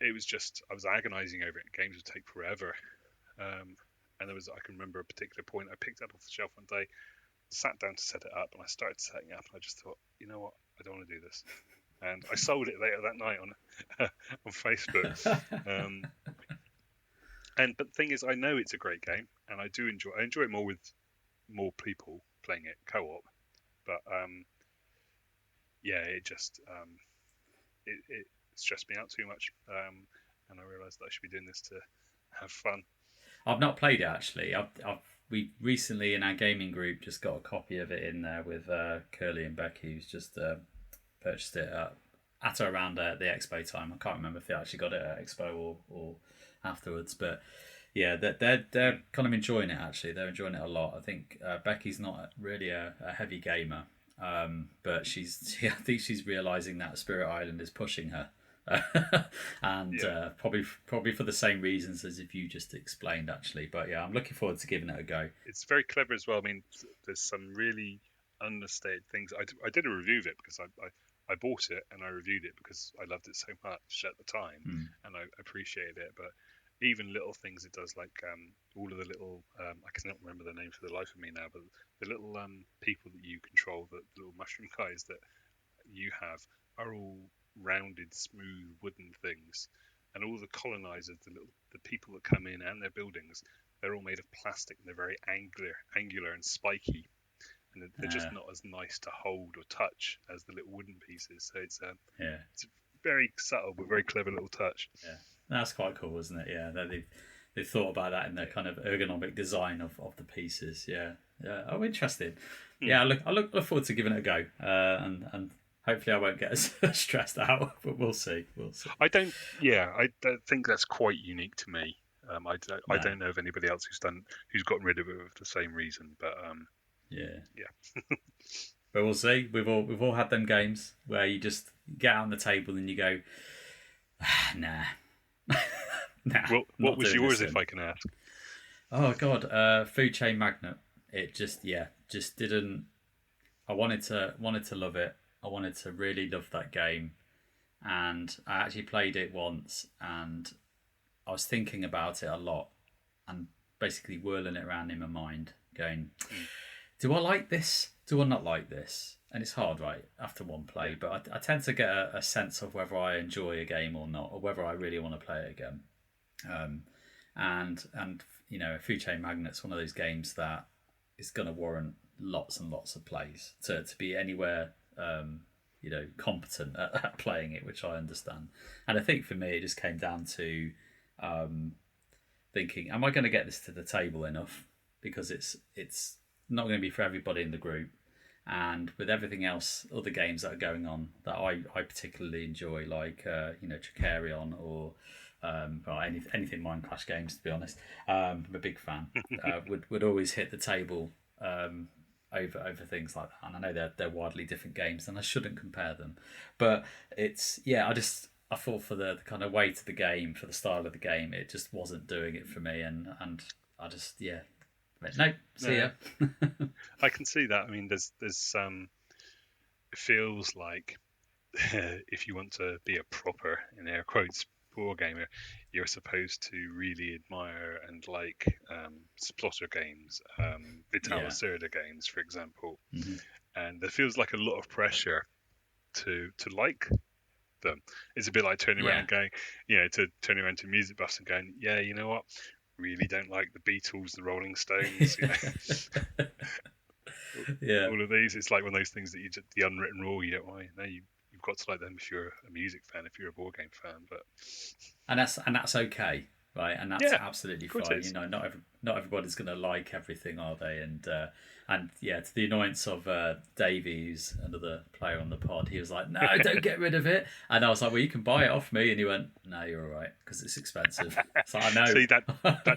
it was just, I was agonizing over it. Games would take forever. And I can remember a particular point I picked up off the shelf one day, sat down to set it up, and I started setting it up, and I just thought, you know what, I don't want to do this. And I sold it later that night on Facebook. But the thing is, I know it's a great game, and I enjoy it more with more people playing it co-op. But it just it stressed me out too much, and I realised that I should be doing this to have fun. I've not played it actually. We recently in our gaming group just got a copy of it in there with Curly and Becky, who's just purchased it at around the expo time. I can't remember if they actually got it at expo or afterwards, but yeah, they're kind of enjoying it actually. They're enjoying it a lot. I think Becky's not really a heavy gamer, but I think she's realising that Spirit Island is pushing her. And probably for the same reasons as if you just explained actually, but yeah, I'm looking forward to giving it a go. It's very clever as well. There's some really understated things. I did a review of it because I bought it and I reviewed it because I loved it so much at the time and I appreciated it, but even little things it does, like all of the little I cannot remember the name for the life of me now, but the little people that you control, the little mushroom guys that you have, are all rounded, smooth wooden things, and all the colonizers, the people that come in and their buildings, they're all made of plastic, and they're very angular and spiky, and they're just not as nice to hold or touch as the little wooden pieces. So it's it's a very subtle but very clever little touch. Yeah, that's quite cool, isn't it? Yeah, they've thought about that in their kind of ergonomic design of the pieces. Yeah. Oh, interesting. Yeah, I look forward to giving it a go, and hopefully I won't get as stressed out, but we'll see. I don't think that's quite unique to me. I don't know of anybody else who's gotten rid of it for the same reason, but yeah. But we'll see. We've all had them games where you just get out on the table and you go, nah. What was yours, if I can ask? Oh God, Food Chain Magnet. It just didn't. I wanted to love it. I wanted to really love that game, and I actually played it once, and I was thinking about it a lot, and basically whirling it around in my mind, going, do I like this? Do I not like this? And it's hard, right, after one play, but I tend to get a sense of whether I enjoy a game or not, or whether I really want to play it again. And you know, Food Chain Magnet's one of those games that is going to warrant lots and lots of plays to be anywhere, competent at playing it, which I understand. And I think for me, it just came down to thinking, am I going to get this to the table enough? Because it's not going to be for everybody in the group. And with everything else, other games that are going on that I particularly enjoy, like Tricarion or anything Mind Clash games, to be honest, I'm a big fan. Would always hit the table over things like that. And I know they're widely different games, and I shouldn't compare them. But it's I thought for the kind of weight of the game, for the style of the game, it just wasn't doing it for me, and I just no, see ya. I can see that. I mean, there's it feels like if you want to be a proper, in air quotes, board gamer, you're supposed to really admire and like Splotter games, Vital Lacerda games, for example. Mm-hmm. And there feels like a lot of pressure to like them. It's a bit like turning around and going, to turning around to music buffs and going, you know what? Really don't like the Beatles, the Rolling Stones, all of these. It's like one of those things that the unwritten rule. You don't want. No, you've got to like them if you're a music fan, if you're a board game fan. But that's okay, right? And that's absolutely fine. You know, not everybody's going to like everything, are they? And to the annoyance of Davey, who's another player on the pod, he was like, "No, don't get rid of it." And I was like, "Well, you can buy it off me." And he went, "No, you're all right because it's expensive." So I know. See, that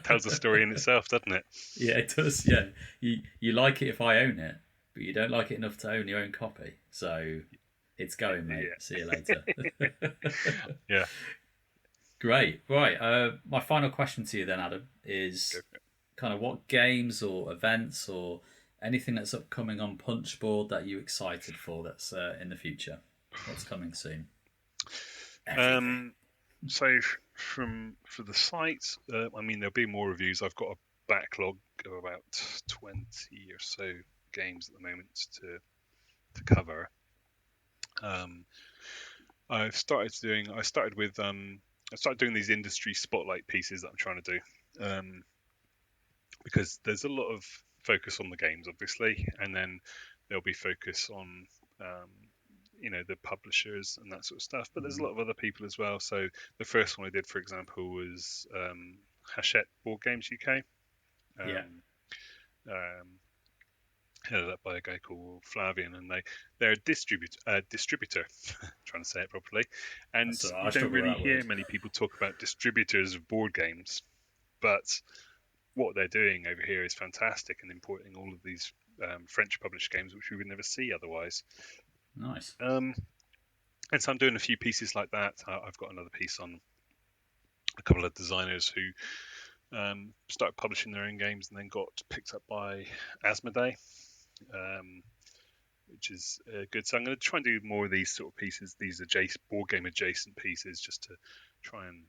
tells a story in itself, doesn't it? Yeah, it does. Yeah, you like it if I own it, but you don't like it enough to own your own copy. So it's going, mate. See you later. Yeah. Great. Right. My final question to you then, Adam, is kind of what games or events or anything that's upcoming on Punchboard that you're excited for that's in the future? What's coming soon? So for the site, I mean, there'll be more reviews. I've got a backlog of about 20 or so games at the moment to cover. I started doing these industry spotlight pieces that I'm trying to do, because there's a lot of focus on the games, obviously, and then there'll be focus on the publishers and that sort of stuff, but there's a lot of other people as well. So the first one I did, for example, was Hachette Board Games UK, headed up by a guy called Flavian, and they're a distributor trying to say it properly, and you don't really hear many people talk about distributors of board games, but what they're doing over here is fantastic, and importing all of these French published games which we would never see otherwise. Nice. And so I'm doing a few pieces like that. I've got another piece on a couple of designers who started publishing their own games and then got picked up by Asmodee, which is good. So I'm going to try and do more of these sort of pieces, these board game adjacent pieces, just to try and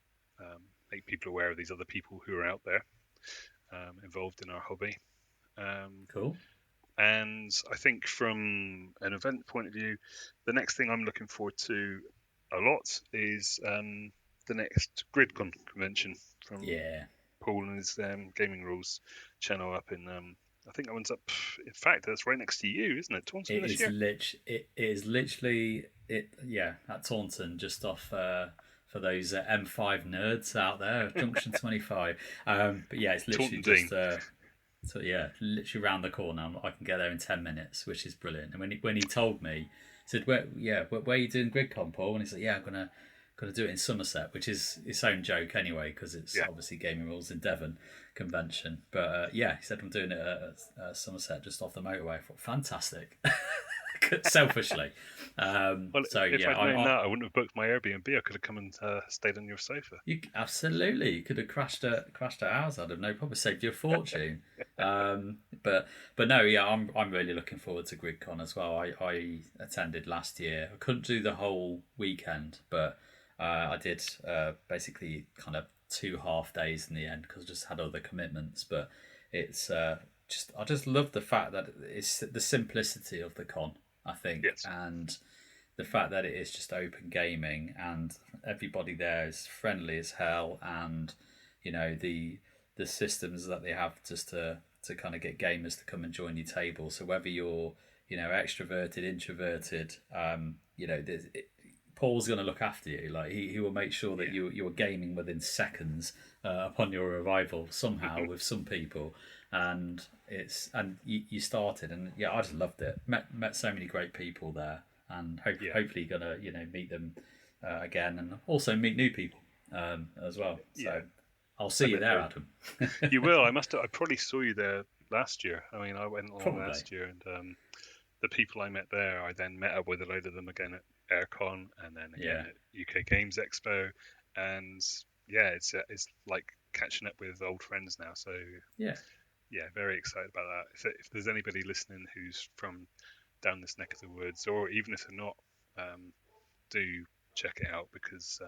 make people aware of these other people who are out there involved in our hobby. Cool. And I think from an event point of view, the next thing I'm looking forward to a lot is the next GridCon convention from Paul and his Gaming Rules channel up in. I think that one's up. In fact, that's right next to you, isn't it? Taunton this year. It is literally at Taunton, just off for those M5 nerds out there, Junction 25. But yeah, it's literally just literally round the corner. I can get there in 10 minutes, which is brilliant. And when he told me, he said, where are you doing GridCon, Paul? And he said, yeah, I'm gonna do it in Somerset, which is its own joke anyway, because it's obviously Gaming Rules in Devon convention. But he said, I'm doing it at Somerset, just off the motorway. I thought, fantastic. Selfishly. If I'd known that, I wouldn't have booked my Airbnb. I could have come and stayed on your sofa. Absolutely. You could have crashed at ours. I'd have no problem. Saved you a fortune. But no, I'm really looking forward to GridCon as well. I attended last year. I couldn't do the whole weekend, but I did basically kind of 2 half days in the end because I just had other commitments. But it's I just love the fact that it's the simplicity of the con, I think, and the fact that it is just open gaming and everybody there is friendly as hell, and the systems that they have just to kind of get gamers to come and join your table. So whether you're extroverted, introverted, Paul's going to look after you. Like he will make sure that you're gaming within seconds upon your arrival somehow with some people. And you started, and I just loved it. Met so many great people there, and hopefully gonna meet them again, and also meet new people as well. So I'll see you there, Adam. You will. I probably saw you there last year. I mean, I went along last year, and the people I met there, I then met up with a load of them again at Aircon, and then again at UK Games Expo, and it's like catching up with old friends now. So very excited about that. If there's anybody listening who's from down this neck of the woods, or even if they're not, do check it out, because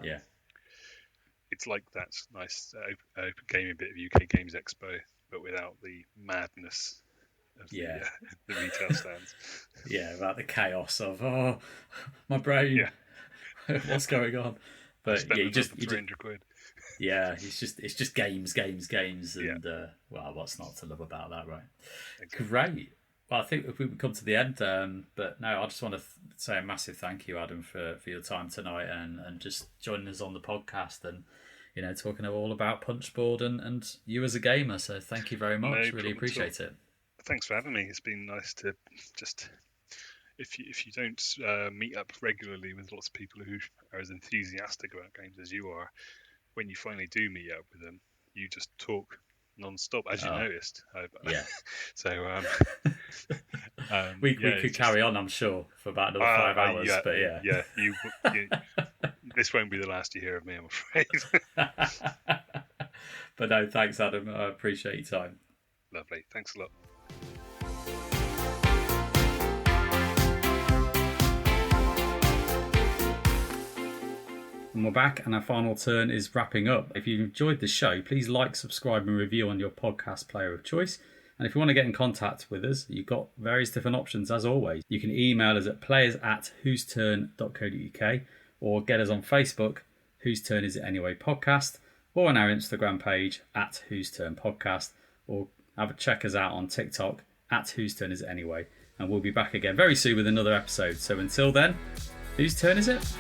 it's like that nice open gaming bit of UK Games Expo, but without the madness of the retail stands. About the chaos of my brain. What's going on? But you just 300 quid. It's just games, and what's not to love about that, right? Exactly. Great. Well, I think if we come to the end, but no, I just want to say a massive thank you, Adam, for your time tonight and just joining us on the podcast and talking all about Punchboard and you as a gamer. So thank you very much. Really appreciate it. Thanks for having me. It's been nice to just, if you don't meet up regularly with lots of people who are as enthusiastic about games as you are, when you finally do meet up with them, you just talk non-stop, as you noticed. So we could carry on, I'm sure, for about another 5 hours. This won't be the last you hear of me, I'm afraid. But no, thanks, Adam. I appreciate your time. Lovely. Thanks a lot. And we're back, and our final turn is wrapping up. If you enjoyed the show, please like, subscribe, and review on your podcast player of choice. And if you want to get in contact with us, you've got various different options, as always. You can email us at players@whoseturn.co.uk, or get us on Facebook, Whose Turn Is It Anyway Podcast, or on our Instagram page, @WhoseTurnPodcast, or check us out on TikTok, @Whose Turn Is It Anyway. And we'll be back again very soon with another episode. So until then, whose turn is it?